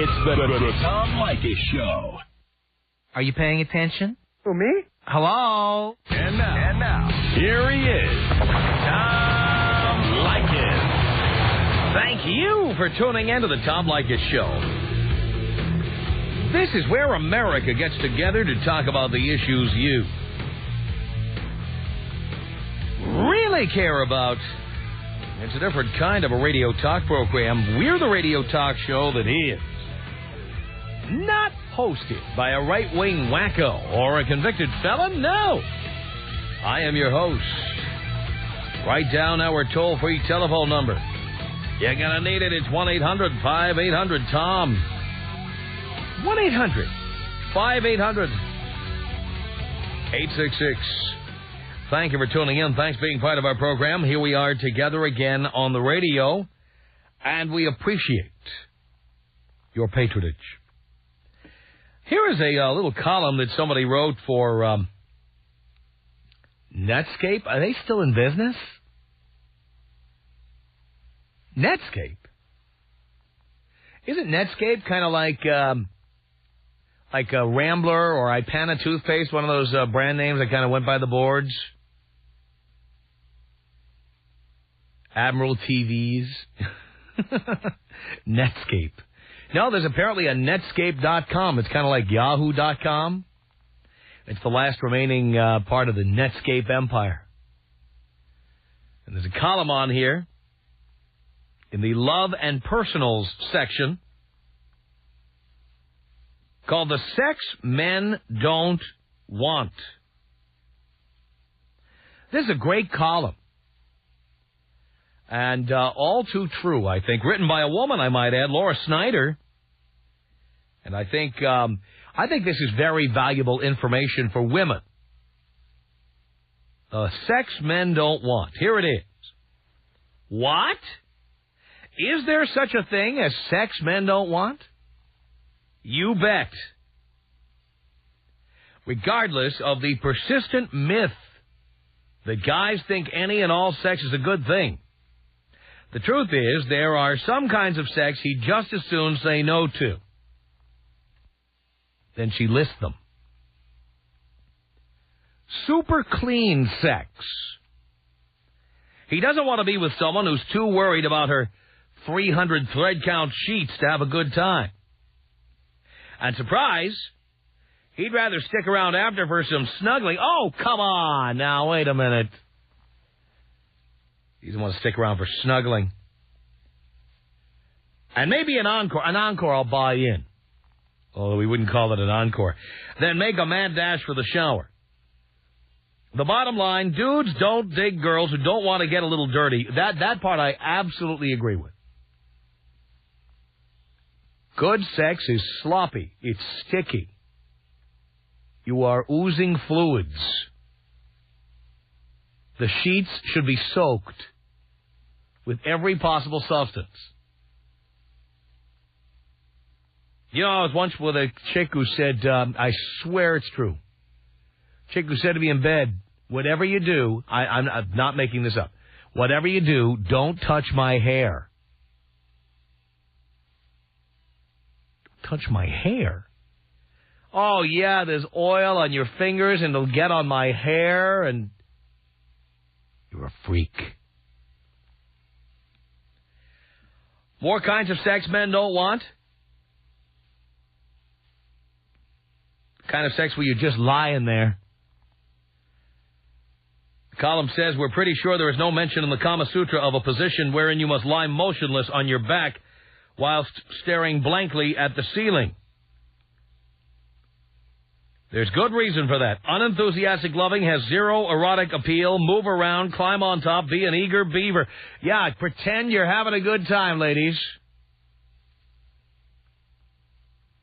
It's the Tom Leykis Show. Are you paying attention? Who, me? Hello? And now, here he is, Tom Leykis. Thank you for tuning in to the Tom Leykis Show. This is where America gets together to talk about the issues you really care about. It's a different kind of a radio talk program. We're the radio talk show that is not hosted by a right-wing wacko or a convicted felon. No. I am your host. Write down our toll-free telephone number. You're going to need it. It's 1-800-5800-TOM. 1-800-5800-866. Thank you for tuning in. Thanks for being part of our program. Here we are together again on the radio, and we appreciate your patronage. Here is a little column that somebody wrote for Netscape. Are they still in business? Netscape? Isn't Netscape kind of like a Rambler or Ipana toothpaste, one of those brand names that kind of went by the boards? Admiral TVs. Netscape. No, there's apparently a Netscape.com. It's kind of like Yahoo.com. It's the last remaining part of the Netscape empire. And there's a column on here in the Love and Personals section called The Sex Men Don't Want. This is a great column. And all too true, I think. Written by a woman, I might add, Laura Snyder. And I think this is very valuable information for women. Sex men don't want. Here it is. What? Is there such a thing as sex men don't want? You bet. Regardless of the persistent myth that guys think any and all sex is a good thing, the truth is there are some kinds of sex he'd just as soon say no to. Then she lists them. Super clean sex. He doesn't want to be with someone who's too worried about her 300 thread count sheets to have a good time. And surprise, he'd rather stick around after for some snuggling. Oh, come on. Now, wait a minute. He doesn't want to stick around for snuggling. And maybe an encore. An encore I'll buy in. Although we wouldn't call it an encore. Then make a mad dash for the shower. The bottom line, dudes don't dig girls who don't want to get a little dirty. That part I absolutely agree with. Good sex is sloppy. It's sticky. You are oozing fluids. The sheets should be soaked with every possible substance. You know, I was once with a chick who said, I swear it's true. Chick who said to me in bed, whatever you do, I'm not making this up. Whatever you do, don't touch my hair. Touch my hair? Oh, yeah, there's oil on your fingers and it'll get on my hair and... You're a freak. More kinds of sex men don't want. The kind of sex where you just lie in there. The column says we're pretty sure there is no mention in the Kama Sutra of a position wherein you must lie motionless on your back whilst staring blankly at the ceiling. There's good reason for that. Unenthusiastic loving has zero erotic appeal. Move around, climb on top, be an eager beaver. Yeah, pretend you're having a good time, ladies.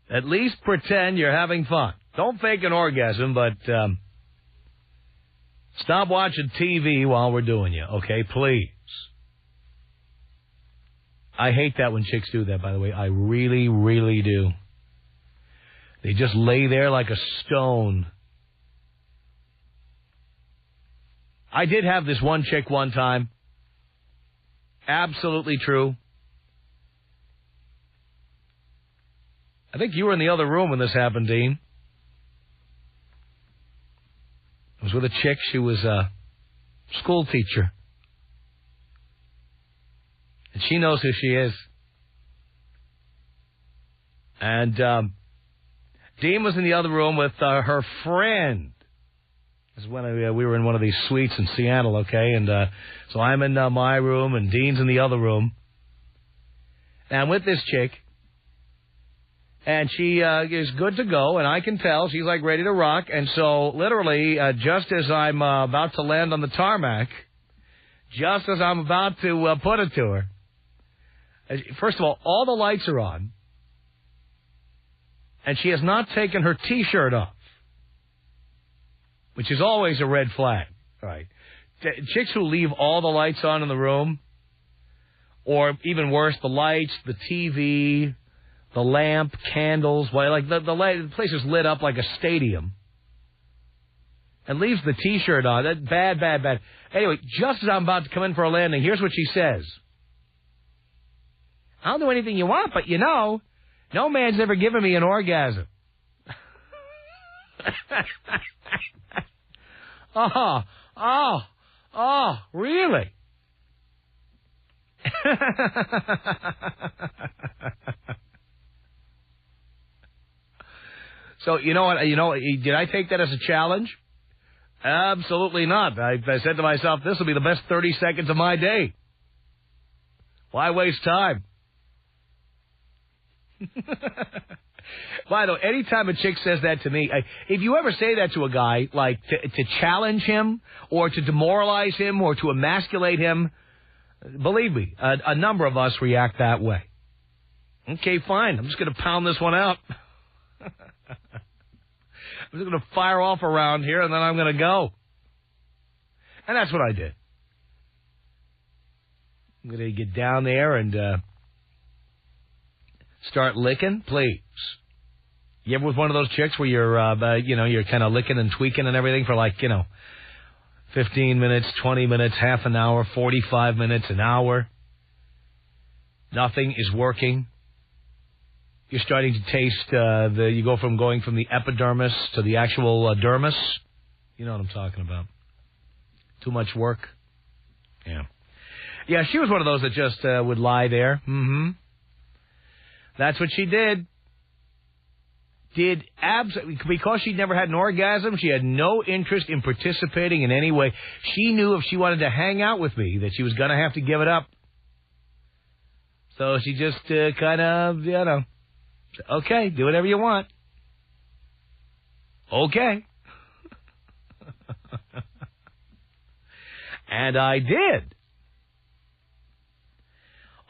At least pretend you're having fun. Don't fake an orgasm, but stop watching TV while we're doing you, okay? Please. I hate that when chicks do that, by the way. I really, really do. They just lay there like a stone. I did have this one chick one time. Absolutely true. I think you were in the other room when this happened, Dean. I was with a chick. She was a school teacher. And she knows who she is. And Dean was in the other room with her friend. This is when we were in one of these suites in Seattle, okay? And so I'm in my room, and Dean's in the other room. And I'm with this chick. And she is good to go, and I can tell she's, like, ready to rock. And so, literally, just as I'm about to land on the tarmac, just as I'm about to put it to her, first of all the lights are on, and she has not taken her T-shirt off, which is always a red flag, right? Chicks who leave all the lights on in the room, or even worse, the lights, the TV, the lamp, candles, like the place is lit up like a stadium, and leaves the T-shirt on. That's bad, bad, bad. Anyway, just as I'm about to come in for a landing, here's what she says. I'll do anything you want, but no man's ever given me an orgasm. Oh, really? So, you know what? Did I take that as a challenge? Absolutely not. I said to myself, this will be the best 30 seconds of my day. Why waste time? By the way, anytime a chick says that to me, if you ever say that to a guy, like to challenge him or to demoralize him or to emasculate him, believe me, a number of us react that way. Okay, fine. I'm just going to pound this one out. I'm just going to fire off around here, and then I'm going to go. And that's what I did. I'm going to get down there and start licking, please. You ever with one of those chicks where you're kind of licking and tweaking and everything for 15 minutes, 20 minutes, half an hour, 45 minutes, an hour. Nothing is working. You're starting to taste you go from going from the epidermis to the actual dermis. You know what I'm talking about. Too much work. Yeah. Yeah, she was one of those that just would lie there. Mm-hmm. That's what she did. Because she'd never had an orgasm, she had no interest in participating in any way. She knew if she wanted to hang out with me that she was going to have to give it up. So she just kind of, okay, do whatever you want. Okay. And I did.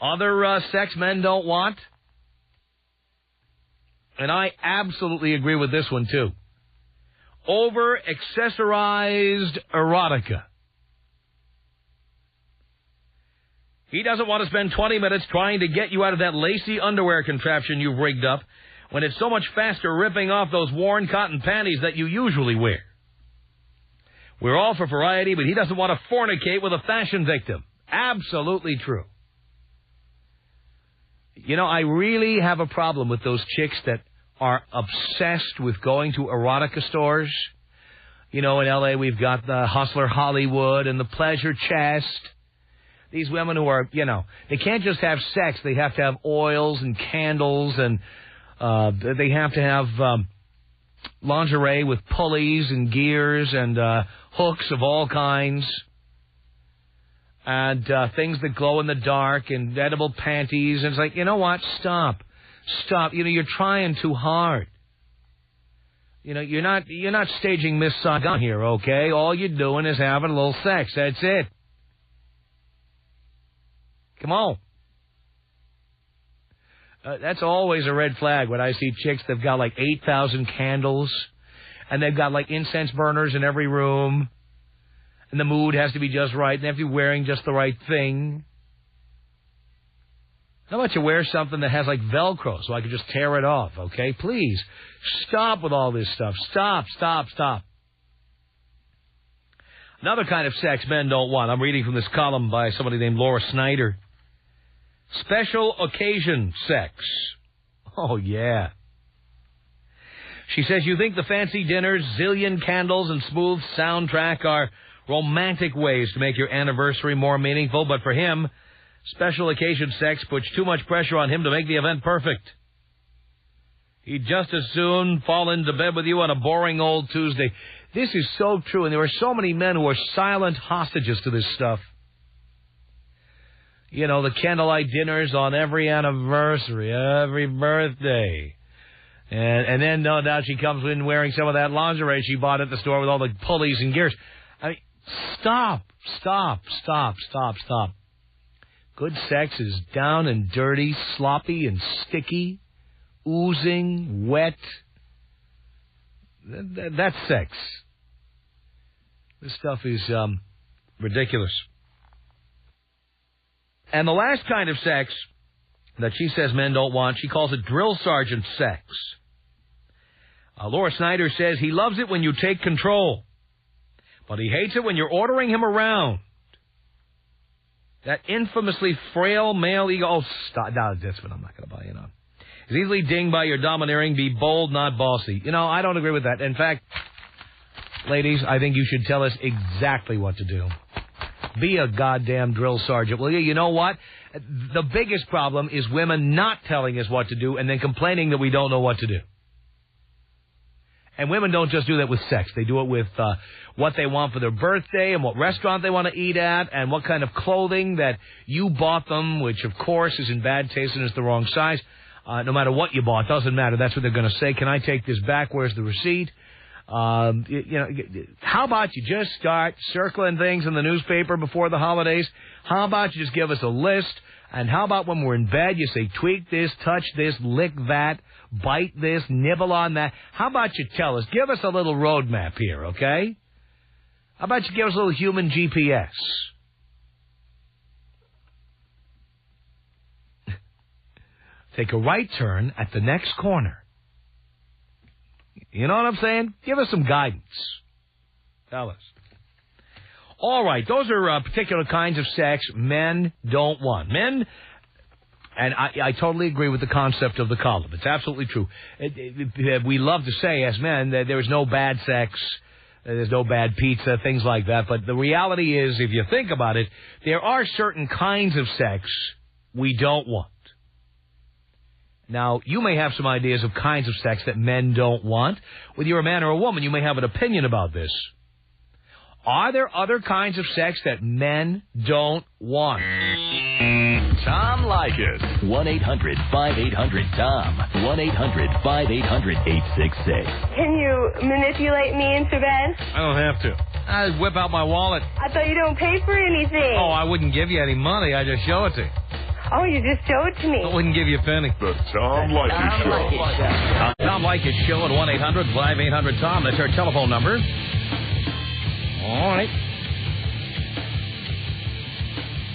Other sex men don't want. And I absolutely agree with this one, too. Over-accessorized erotica. He doesn't want to spend 20 minutes trying to get you out of that lacy underwear contraption you've rigged up when it's so much faster ripping off those worn cotton panties that you usually wear. We're all for variety, but he doesn't want to fornicate with a fashion victim. Absolutely true. I really have a problem with those chicks that are obsessed with going to erotica stores. In L.A. we've got the Hustler Hollywood and the Pleasure Chest. These women who are, they can't just have sex. They have to have oils and candles, and they have to have lingerie with pulleys and gears and hooks of all kinds. And things that glow in the dark and edible panties. And it's like, you know what? Stop. You're trying too hard. You're not staging Miss Saigon here, okay? All you're doing is having a little sex. That's it. Come on. That's always a red flag when I see chicks that've got 8,000 candles, and they've got incense burners in every room. And the mood has to be just right, and they have to be wearing just the right thing. How about you wear something that has Velcro so I can just tear it off, okay? Please, stop with all this stuff. Stop. Another kind of sex men don't want. I'm reading from this column by somebody named Laura Snyder. Special occasion sex. Oh, yeah. She says, you think the fancy dinners, zillion candles, and smooth soundtrack are romantic ways to make your anniversary more meaningful, but for him, special occasion sex puts too much pressure on him to make the event perfect. He'd just as soon fall into bed with you on a boring old Tuesday. This is so true, and there are so many men who are silent hostages to this stuff. You know, the candlelight dinners on every anniversary, every birthday. And then, no doubt, she comes in wearing some of that lingerie she bought at the store with all the pulleys and gears. I mean, stop. Good sex is down and dirty, sloppy and sticky, oozing, wet. That's sex. This stuff is ridiculous. And the last kind of sex that she says men don't want, she calls it drill sergeant sex. Laura Snyder says he loves it when you take control, but he hates it when you're ordering him around. That infamously frail male ego. Oh, stop. No, that's what I'm not going to buy in on. Is easily dinged by your domineering. Be bold, not bossy. You know, I don't agree with that. In fact, ladies, I think you should tell us exactly what to do. Be a goddamn drill sergeant, will you? You know what? The biggest problem is women not telling us what to do and then complaining that we don't know what to do. And women don't just do that with sex. They do it with what they want for their birthday and what restaurant they want to eat at and what kind of clothing that you bought them, which, of course, is in bad taste and is the wrong size. No matter what you bought, doesn't matter. That's what they're going to say. Can I take this back? Where's the receipt? How about you just start circling things in the newspaper before the holidays? How about you just give us a list? And how about when we're in bed, you say, tweak this, touch this, lick that, bite this, nibble on that? How about you tell us? Give us a little roadmap here, okay? How about you give us a little human GPS? Take a right turn at the next corner. You know what I'm saying? Give us some guidance. Tell us. All right, those are particular kinds of sex men don't want. Men, and I totally agree with the concept of the column. It's absolutely true. We love to say, as men, that there is no bad sex, there's no bad pizza, things like that. But the reality is, if you think about it, there are certain kinds of sex we don't want. Now, you may have some ideas of kinds of sex that men don't want. Whether you're a man or a woman, you may have an opinion about this. Are there other kinds of sex that men don't want? Tom Leykis. 1-800-5800-TOM. 1-800-5800-866. Can you manipulate me into bed? I don't have to. I just whip out my wallet. I thought you don't pay for anything. Oh, I wouldn't give you any money. I just show it to you. Oh, you just show it to me. I wouldn't give you a penny. The Tom Leykis Show. Tom Leykis Show at 1-800-5800-TOM. That's our telephone number. All right.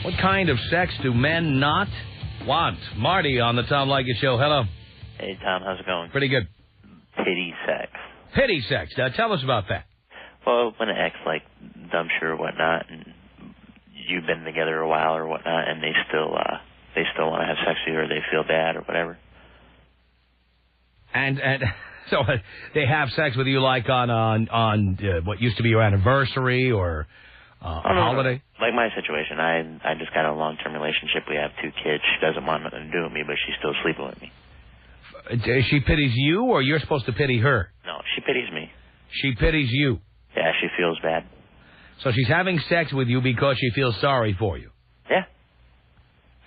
What kind of sex do men not want? Marty on the Tom Leykis Show. Hello. Hey, Tom. How's it going? Pretty good. Pity sex. Pity sex. Now, tell us about that. Well, when an ex, like, dumps you or whatnot, and you've been together a while or whatnot, and they still want to have sex with you, or they feel bad or whatever. And so they have sex with you like on what used to be your anniversary or a holiday? Like my situation, I just got a long-term relationship. We have 2 kids. She doesn't want nothing to do with me, but she's still sleeping with me. She pities you, or you're supposed to pity her? No, she pities me. She pities you? Yeah, she feels bad. So she's having sex with you because she feels sorry for you? Yeah.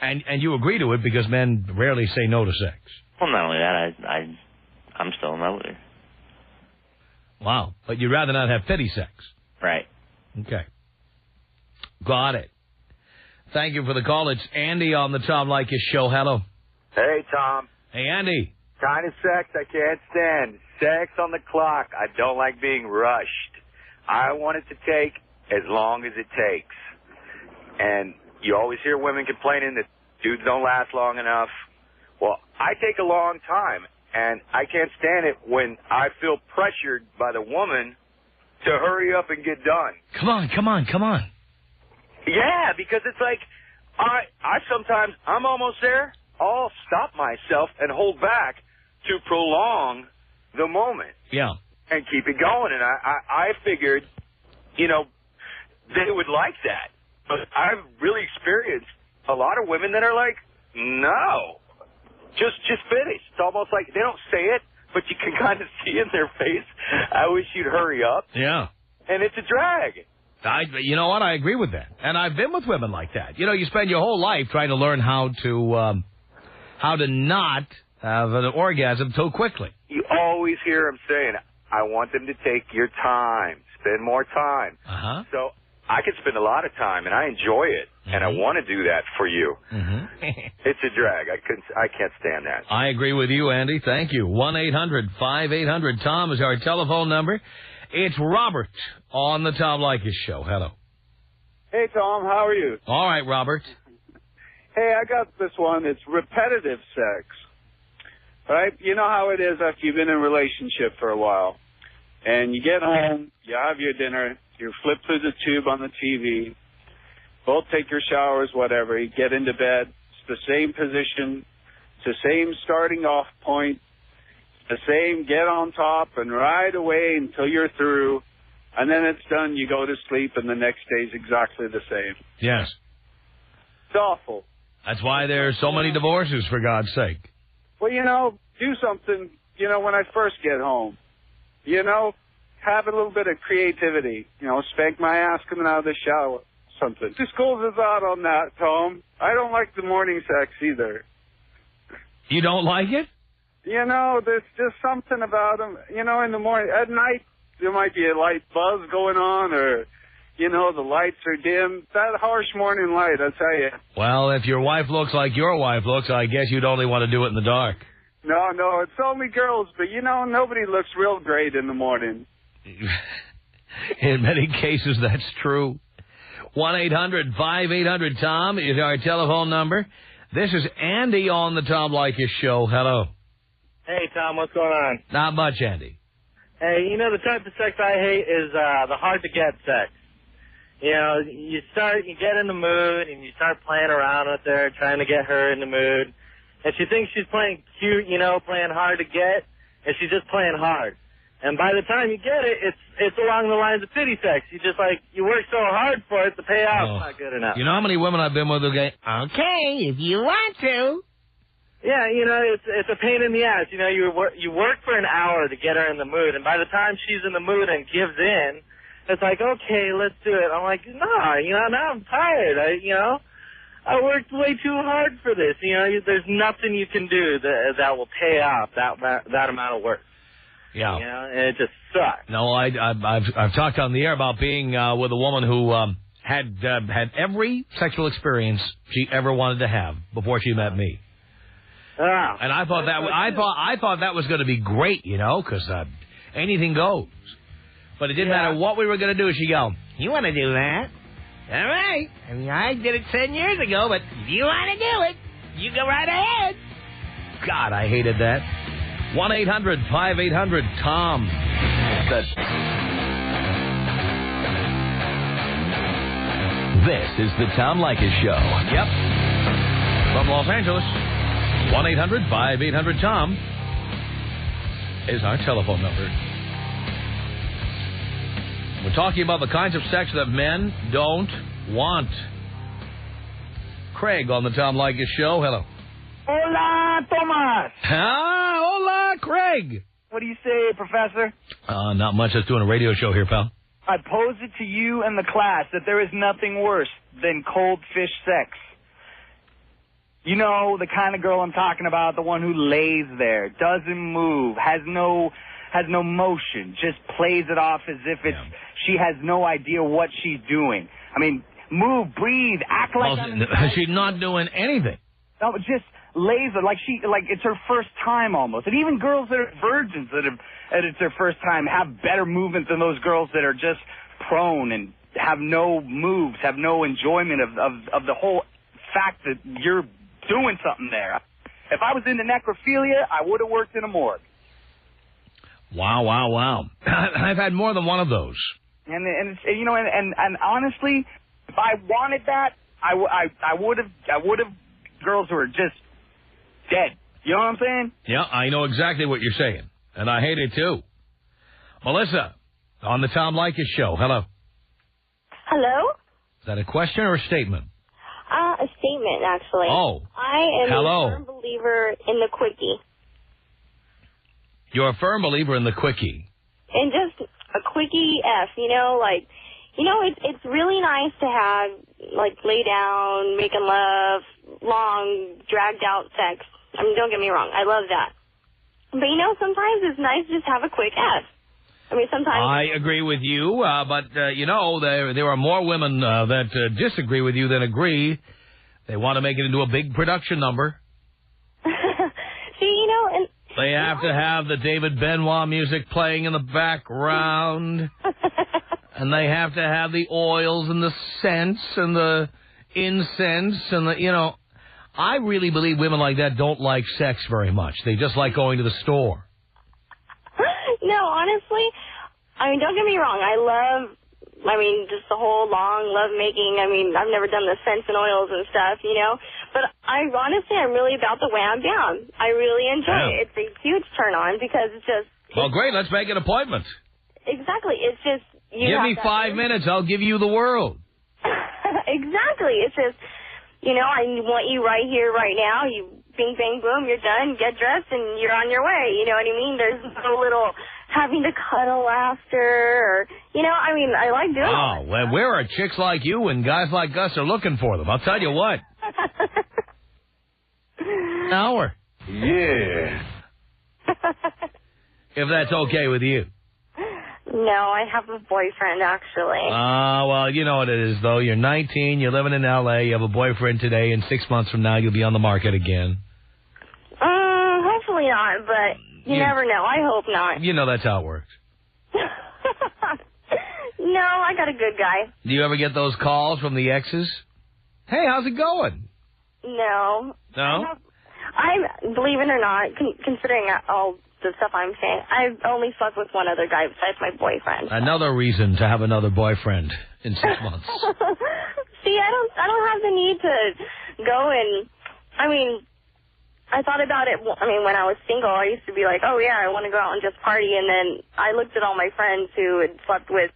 And you agree to it because men rarely say no to sex? Well, not only that, I'm still in love with her. Wow. But you'd rather not have pity sex? Right. Okay. Got it. Thank you for the call. It's Andy on the Tom Leykis Show. Hello. Hey, Tom. Hey, Andy. Kind of sex I can't stand. Sex on the clock. I don't like being rushed. I want it to take as long as it takes. And you always hear women complaining that dudes don't last long enough. Well, I take a long time, and I can't stand it when I feel pressured by the woman to hurry up and get done. Come on. Yeah, because it's like, I'm almost there. I'll stop myself and hold back to prolong the moment. Yeah. And keep it going. And I figured, you know, they would like that. But I've really experienced a lot of women that are like, no, just finish. It's almost like they don't say it, but you can kind of see in their face, I wish you'd hurry up. Yeah. And it's a drag. You know what? I agree with that. And I've been with women like that. You know, you spend your whole life trying to learn how to not have an orgasm so quickly. You always hear them saying, I want them to take your time, spend more time. Uh-huh. So I can spend a lot of time, and I enjoy it, and I want to do that for you. It's a drag. I can't stand that. I agree with you, Andy. Thank you. 1-800-5800-TOM is our telephone number. It's Robert on the Tom Leykis Show. Hello. Hey, Tom. How are you? All right, Robert. Hey, I got this one. It's repetitive sex. Right? You know how it is after you've been in a relationship for a while. And you get home, you have your dinner, you flip through the tube on the TV, both take your showers, whatever, you get into bed, it's the same position, it's the same starting off point, the same get on top and ride away until you're through, and then it's done, you go to sleep, and the next day's exactly the same. Yes. It's awful. That's why there's so many divorces, for God's sake. Well, you know, do something, you know, when I first get home. You know, have a little bit of creativity. You know, spank my ass coming out of the shower. Something. Just close us out on that, Tom. I don't like the morning sex either. You don't like it? You know, there's just something about them. You know, in the morning, at night, there might be a light buzz going on, or, you know, the lights are dim. That harsh morning light, I tell you. Well, if your wife looks like your wife looks, I guess you'd only want to do it in the dark. No, it's only girls, but, you know, nobody looks real great in the morning. In many cases, that's true. 1-800-5800-TOM is our telephone number. This is Andy on the Tom Leykis Show. Hello. Hey, Tom, what's going on? Not much, Andy. Hey, you know, the type of sex I hate is the hard-to-get sex. You know, you get in the mood, and you start playing around with her, trying to get her in the mood. And she thinks she's playing cute, you know, playing hard to get, and she's just playing hard. And by the time you get it, it's along the lines of pity sex. You work so hard for it, the payout's not good enough. You know how many women I've been with who go, okay, if you want to. Yeah, you know, it's a pain in the ass. You know, you work for an hour to get her in the mood, and by the time she's in the mood and gives in, it's like, okay, let's do it. I'm like, no, you know, now I'm tired. I worked way too hard for this. You know, there's nothing you can do that will pay off that amount of work. Yeah. You know, and it just sucks. No, I've talked on the air about being with a woman who had every sexual experience she ever wanted to have before she met me. And I thought that was going to be great, you know, because anything goes. But it didn't matter what we were going to do. She'd go, you want to do that? All right. I mean, I did it 10 years ago, but if you want to do it, you go right ahead. God, I hated that. 1-800-5800-TOM. This is the Tom Leykis Show. Yep. From Los Angeles. 1-800-5800-TOM is our telephone number. We're talking about the kinds of sex that men don't want. Craig on the Tom Leykis Show. Hello. Hola, Tomas. Hola, Craig. What do you say, Professor? Not much. Just doing a radio show here, pal. I pose it to you and the class that there is nothing worse than cold fish sex. You know, the kind of girl I'm talking about, the one who lays there, doesn't move, has no motion, just plays it off as if she has no idea what she's doing. I mean, move, breathe, act like she's not doing anything. No, just lays it like it's her first time almost. And even girls that are virgins that it's their first time have better movement than those girls that are just prone and have no moves, have no enjoyment of the whole fact that you're doing something there. If I was into necrophilia, I would have worked in a morgue. Wow. I've had more than one of those. And it's, you know, and honestly, if I wanted that, I would have girls who are just dead. You know what I'm saying? Yeah, I know exactly what you're saying. And I hate it, too. Melissa, on the Tom Leykis Show. Hello. Hello? Is that a question or a statement? A statement, actually. Oh. I am Hello. a firm believer in the quickie. You're a firm believer in the quickie. And just a quickie F, it's really nice to have, lay down, making love, long, dragged-out sex. I mean, don't get me wrong. I love that. But, sometimes it's nice to just have a quick F. I mean, sometimes... I agree with you, but, there are more women that disagree with you than agree. They want to make it into a big production number. See, and... They have to have the David Benoit music playing in the background. And they have to have the oils and the scents and the incense and the, I really believe women like that don't like sex very much. They just like going to the store. No, honestly, don't get me wrong. Just the whole long lovemaking. I've never done the scents and oils and stuff, But I'm really about the wham bam. I really enjoy it. It's a huge turn on because it's just... Well, great. Let's make an appointment. Exactly. It's just... Give me 5 minutes. I'll give you the world. Exactly. It's just, I want you right here, right now. You bing, bang, boom, you're done. Get dressed and you're on your way. You know what I mean? There's no little having to cuddle after or, I like doing it. Well, where are chicks like you and guys like us are looking for them? I'll tell you what. An hour. Yeah. If that's okay with you. No, I have a boyfriend, actually. Well, you know what it is, though. You're 19, you're living in L.A., you have a boyfriend today, and 6 months from now you'll be on the market again. Hopefully not, but you never know. I hope not. You know that's how it works. No, I got a good guy. Do you ever get those calls from the exes? Hey, how's it going? No. No? Believe it or not, considering all the stuff I'm saying, I've only slept with one other guy besides my boyfriend. Another reason to have another boyfriend in 6 months. See, I don't have the need to go and, I thought about it, when I was single, I used to be like, oh, yeah, I want to go out and just party, and then I looked at all my friends who had slept with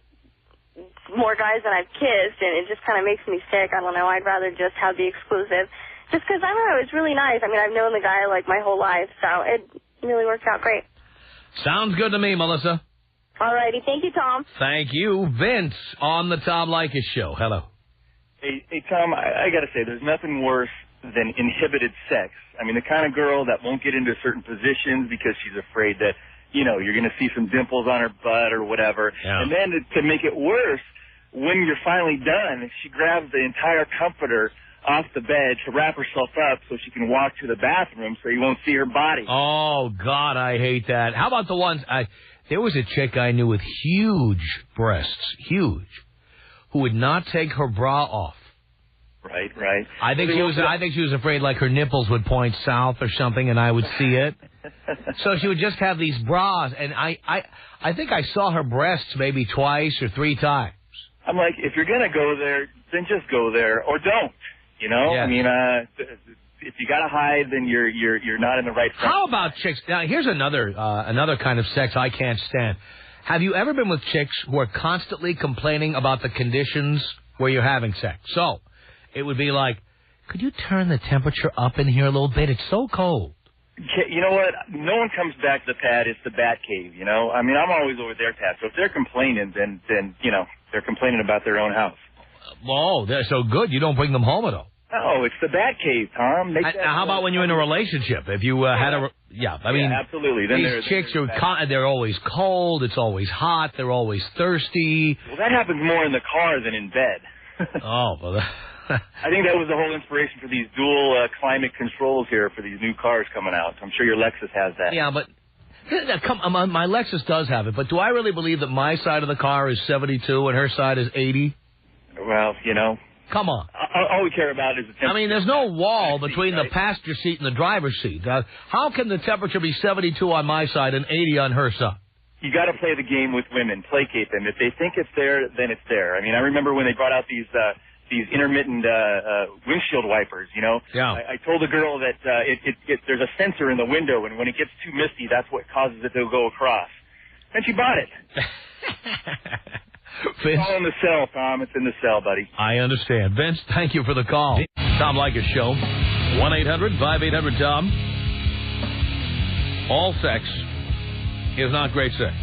more guys than I've kissed, and it just kind of makes me sick. I don't know. I'd rather just have the exclusive, just because, I don't know, it's really nice. I've known the guy, my whole life, so it really worked out great. Sounds good to me, Melissa. All righty. Thank you, Tom. Thank you. Vince on the Tom Leykis Show. Hello. Hey, Tom, I got to say, there's nothing worse than inhibited sex. The kind of girl that won't get into certain positions because she's afraid that, you're going to see some dimples on her butt or whatever. Yeah. And then to make it worse, when you're finally done, she grabs the entire comforter off the bed to wrap herself up so she can walk to the bathroom so you won't see her body. Oh, God, I hate that. How about the ones... There was a chick I knew with huge breasts, huge, who would not take her bra off. Right. I think she was afraid her nipples would point south or something and I would see it. So she would just have these bras, and I think I saw her breasts maybe twice or 3 times. I'm like, if you're going to go there, then just go there or don't. Yes. If you got to hide, then you're not in the right front. How about chicks? Now, here's another kind of sex I can't stand. Have you ever been with chicks who are constantly complaining about the conditions where you're having sex? So, it would be like, could you turn the temperature up in here a little bit? It's so cold. You know what? No one comes back to the pad. It's the bat cave, I'm always over their pad. So if they're complaining, then they're complaining about their own house. Oh, they're so good. You don't bring them home at all. No, it's the bat cave, Tom. How about when you're in a relationship? If you had a... Yeah, absolutely. Then these chicks, they're always cold. It's always hot. They're always thirsty. Well, that happens more in the car than in bed. Oh, well... I think that was the whole inspiration for these dual climate controls here for these new cars coming out. I'm sure your Lexus has that. Yeah, but my Lexus does have it. But do I really believe that my side of the car is 72 and her side is 80? Well, Come on. All we care about is the temperature. There's no wall between the passenger seat and the driver's seat. How can the temperature be 72 on my side and 80 on her side? You got to play the game with women, placate them. If they think it's there, then it's there. I remember when they brought out these these intermittent windshield wipers, you know. Yeah. I told the girl that there's a sensor in the window, and when it gets too misty, that's what causes it to go across. And she bought it. Vince, it's all in the cell, Tom. It's in the cell, buddy. I understand. Vince, thank you for the call. Tom Leykis Show, 1-800-5800-TOM. All sex is not great sex.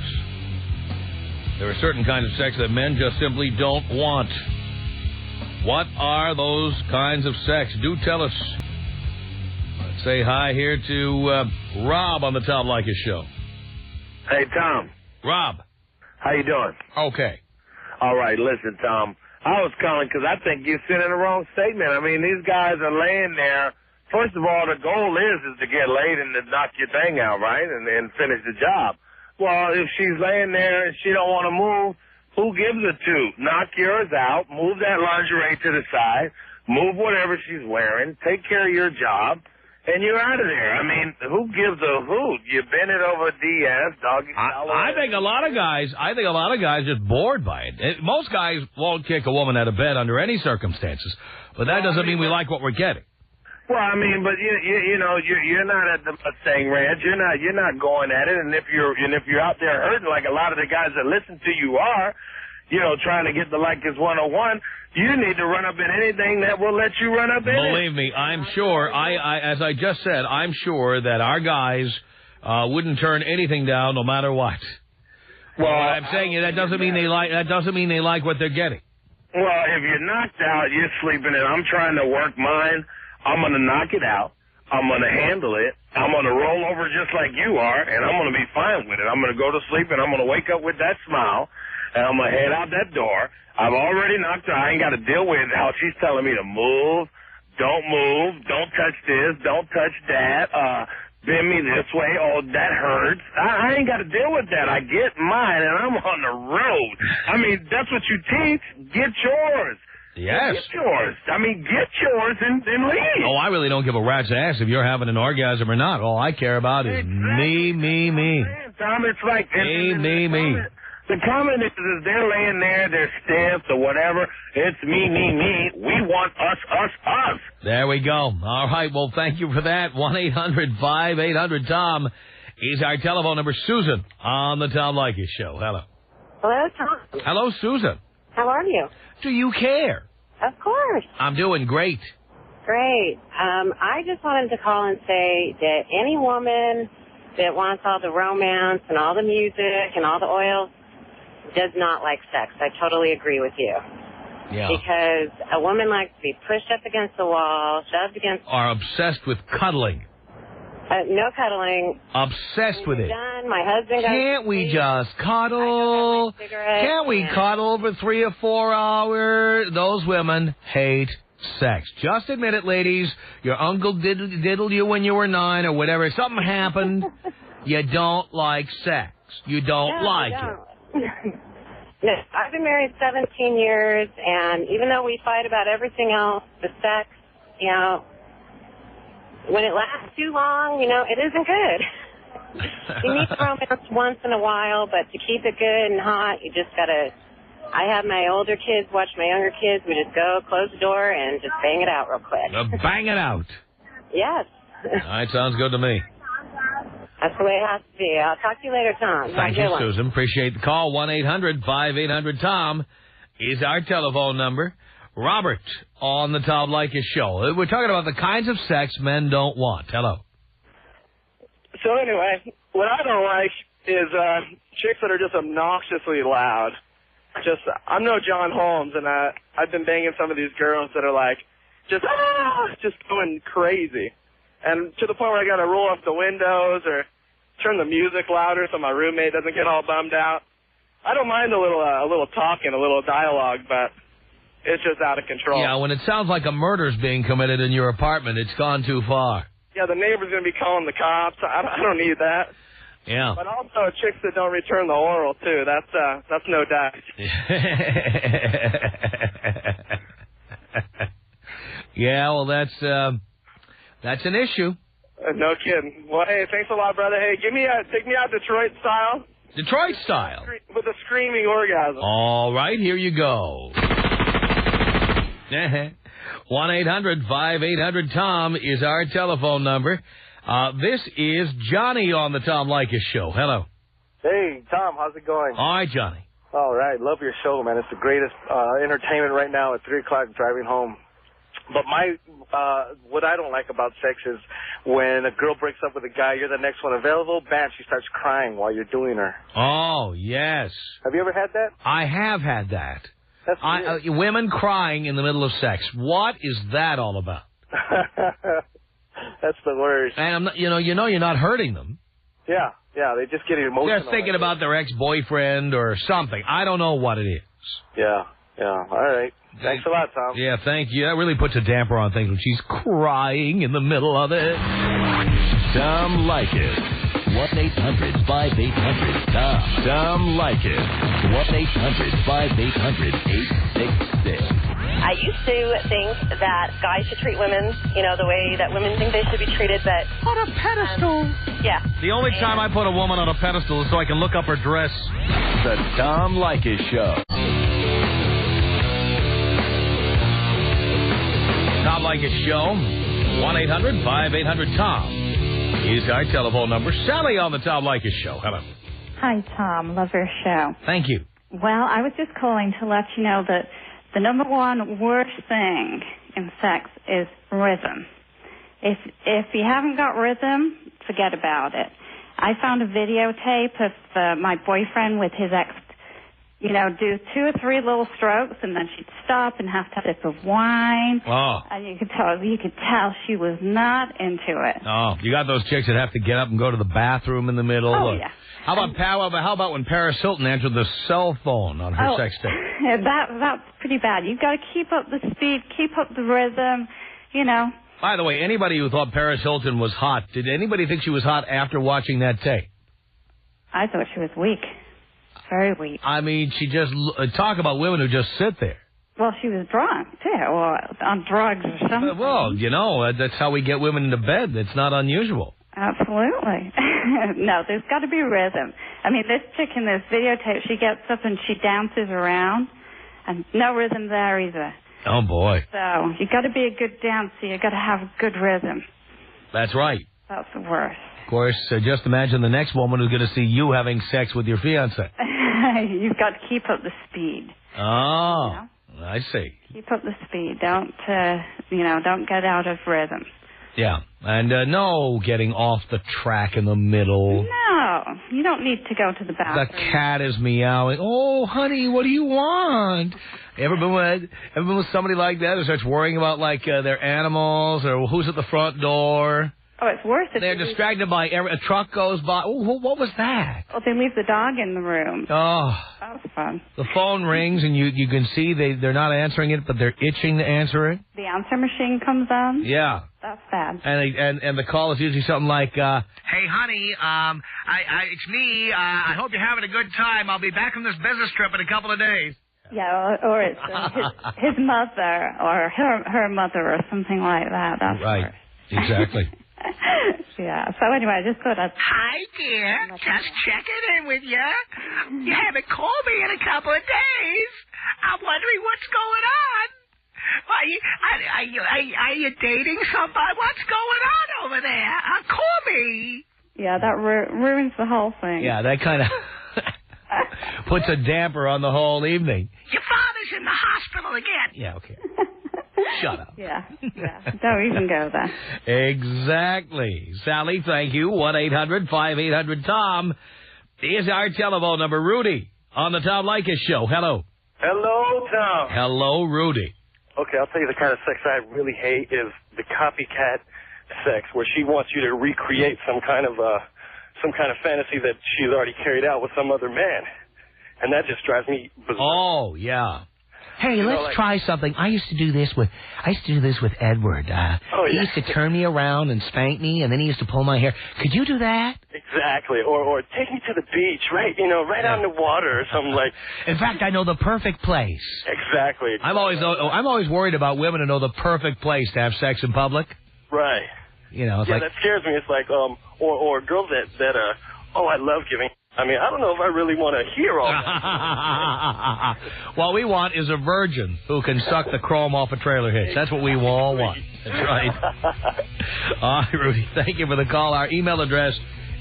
There are certain kinds of sex that men just simply don't want. What are those kinds of sex? Do tell us. Let's say hi here to Rob on the Tom Leykis Show. Hey, Tom. Rob. How you doing? Okay. All right, listen, Tom. I was calling because I think you're sending the wrong statement. I mean, these guys are laying there. First of all, the goal is to get laid and to knock your thing out, right, and finish the job. Well, if she's laying there and she don't want to move, who gives a two? Knock yours out, move that lingerie to the side, move whatever she's wearing, take care of your job, and you're out of there. I mean, who gives a hoot? You bend it over DS, doggy style. I think a lot of guys just bored by it. Most guys won't kick a woman out of bed under any circumstances, but that doesn't mean we like what we're getting. Well, I mean, but you know, you're not at the Mustang Ranch. You're not going at it. And if you're out there hurting like a lot of the guys that listen to you are, you know, trying to get the Leykis 101, you need to run up in anything that will let you run up in it. Believe me, I'm sure. As I just said, I'm sure that our guys wouldn't turn anything down, no matter what. Well, what I'm saying is that doesn't mean they like what they're getting. Well, if you're knocked out, you're sleeping, and I'm trying to work mine. I'm going to knock it out. I'm going to handle it. I'm going to roll over just like you are, and I'm going to be fine with it. I'm going to go to sleep, and I'm going to wake up with that smile, and I'm going to head out that door. I've already knocked her. I ain't got to deal with how she's telling me to move, don't touch this, don't touch that, bend me this way, oh, that hurts. I ain't got to deal with that. I get mine, and I'm on the road. I mean, that's what you teach. Get yours. Yes. Get yours. I mean, get yours and leave. Oh, I really don't give a rat's ass if you're having an orgasm or not. All I care about is me. Tom, it's like... Me. The comment is they're laying there, they're stiff or whatever. It's me. We want us. There we go. All right, well, thank you for that. 1-800-5800-TOM is our telephone number. Susan on the Tom Leykis Show. Hello. Hello, Tom. Hello, Susan. How are you? Do you care? Of course. I'm doing great. Great. I just wanted to call and say that any woman that wants all the romance and all the music and all the oils does not like sex. I totally agree with you. Yeah. Because a woman likes to be pushed up against the wall, shoved against... Are obsessed with cuddling. No cuddling. Obsessed with it. Done. My husband goes Can't we just cuddle? Can't we cuddle for 3 or 4 hours? Those women hate sex. Just admit it, ladies. Your uncle diddled you when you were 9 or whatever. Something happened. You don't like sex. You don't like it. No, I've been married 17 years, and even though we fight about everything else, the sex, you know, when it lasts too long, you know, it isn't good. You need romance once in a while, but to keep it good and hot, you just gotta... I have my older kids watch my younger kids. We just go, close the door, and just bang it out real quick. Bang it out. Yes. All right, sounds good to me. That's the way it has to be. I'll talk to you later, Tom. Thank you, Susan. Appreciate the call. 1-800-5800-TOM is our telephone number. Robert on the Tom Leykis Show. We're talking about the kinds of sex men don't want. Hello. So anyway, what I don't like is chicks that are just obnoxiously loud. I'm no John Holmes, and I've been banging some of these girls that are like, just going crazy. And to the point where I got to roll up the windows or turn the music louder so my roommate doesn't get all bummed out. I don't mind a little talking, a little dialogue, but it's just out of control. Yeah, when it sounds like a murder's being committed in your apartment, it's gone too far. Yeah, the neighbor's going to be calling the cops. I don't need that. Yeah. But also chicks that don't return the oral, too. That's no doubt. Yeah, well, that's an issue. No kidding. Well, hey, thanks a lot, brother. Hey, take me out Detroit style. Detroit style? With a screaming orgasm. All right, here you go. 1-800-5800-TOM is our telephone number. This is Johnny on the Tom Leykis Show. Hello. Hey, Tom, how's it going? All right, Johnny. All right, love your show, man. It's the greatest entertainment right now at 3 o'clock driving home. But what I don't like about sex is when a girl breaks up with a guy, you're the next one available, bam, she starts crying while you're doing her. Oh, yes. Have you ever had that? I have had that. That's weird. Women crying in the middle of sex. What is that all about? That's the worst. And you're not hurting them. Yeah, they just get emotional. They're thinking about their ex-boyfriend or something. I don't know what it is. Yeah. All right. Thanks a lot, Tom. Yeah, thank you. That really puts a damper on things when she's crying in the middle of it. Tom Leykis. 1-800-5800-TOM. Tom Leykis. 1-800-5800-866. I used to think that guys should treat women, the way that women think they should be treated, but... On a pedestal. Yeah. The only time I put a woman on a pedestal is so I can look up her dress. The Tom Leykis Show. Tom Leykis Show. 1-800-5800-TOM is our telephone number. Sally on the Tom Leykis Show. Hello. Hi, Tom. Love your show. Thank you. Well, I was just calling to let you know that the number one worst thing in sex is rhythm. If you haven't got rhythm, forget about it. I found a videotape of my boyfriend with his ex, do 2 or 3 little strokes, and then she'd stop and have to have a sip of wine. Oh. And you could tell she was not into it. Oh, you got those chicks that have to get up and go to the bathroom in the middle. Oh, yeah. How about when Paris Hilton answered the cell phone on her sex tape? That's pretty bad. You've got to keep up the speed, keep up the rhythm, By the way, anybody who thought Paris Hilton was hot, did anybody think she was hot after watching that tape? I thought she was weak. Very weak. I mean, she just... talk about women who just sit there. Well, she was drunk, too, or on drugs or something. Well, that's how we get women into bed. It's not unusual. Absolutely. No, there's got to be rhythm. I mean, this chick in this videotape, she gets up and she dances around, and no rhythm there either. Oh, boy. So you got to be a good dancer. You got to have a good rhythm. That's right. That's the worst. Of course, just imagine the next woman who's going to see you having sex with your fiancé. You've got to keep up the speed. Oh, I see. Keep up the speed. Don't get out of rhythm. Yeah, and no getting off the track in the middle. No, you don't need to go to the bathroom. The cat is meowing. Oh, honey, what do you want? Ever been with somebody like that who starts worrying about, their animals or who's at the front door? Oh, it's worse. They're distracted by a truck goes by. Oh, what was that? Oh, they leave the dog in the room. Oh. That was fun. The phone rings, and you can see they're not answering it, but they're itching to answer it. The answer machine comes on? Yeah. That's bad. And the call is usually something like, Hey, honey, it's me. I hope you're having a good time. I'll be back on this business trip in a couple of days. Yeah, or it's his mother or her mother or something like that. That's right. Worse. Exactly. Yeah. So anyway, I just thought I'd... Hi, dear. Just checking in with you. You haven't called me in a couple of days. I'm wondering what's going on. Are you dating somebody? What's going on over there? Call me. Yeah, that ruins the whole thing. Yeah, that kind of puts a damper on the whole evening. Your father's in the hospital again. Yeah, okay. Shut up. Yeah. Don't even go there. Exactly. Sally, thank you. 1-800-5800-TOM is our telephone number. Rudy on the Tom Leykis Show. Hello. Hello, Tom. Hello, Rudy. Okay, I'll tell you the kind of sex I really hate is the copycat sex, where she wants you to recreate some kind of fantasy that she's already carried out with some other man, and that just drives me berserk. Oh, yeah. Hey, let's try something. I used to do this with Edward. He used to turn me around and spank me, and then he used to pull my hair. Could you do that? Exactly. Or take me to the beach, right? Right on the water or something like. In fact, I know the perfect place. Exactly. I'm always worried about women who know the perfect place to have sex in public. Right. It's that scares me. It's like or girls that oh, I love giving. I mean, I don't know if I really want to hear all that. What we want is a virgin who can suck the chrome off a trailer hitch. That's what we all want. That's right. All right, Rudy, thank you for the call. Our email address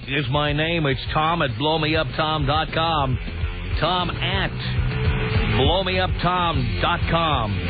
is my name. It's Tom@blowmeuptom.com. Tom@blowmeuptom.com.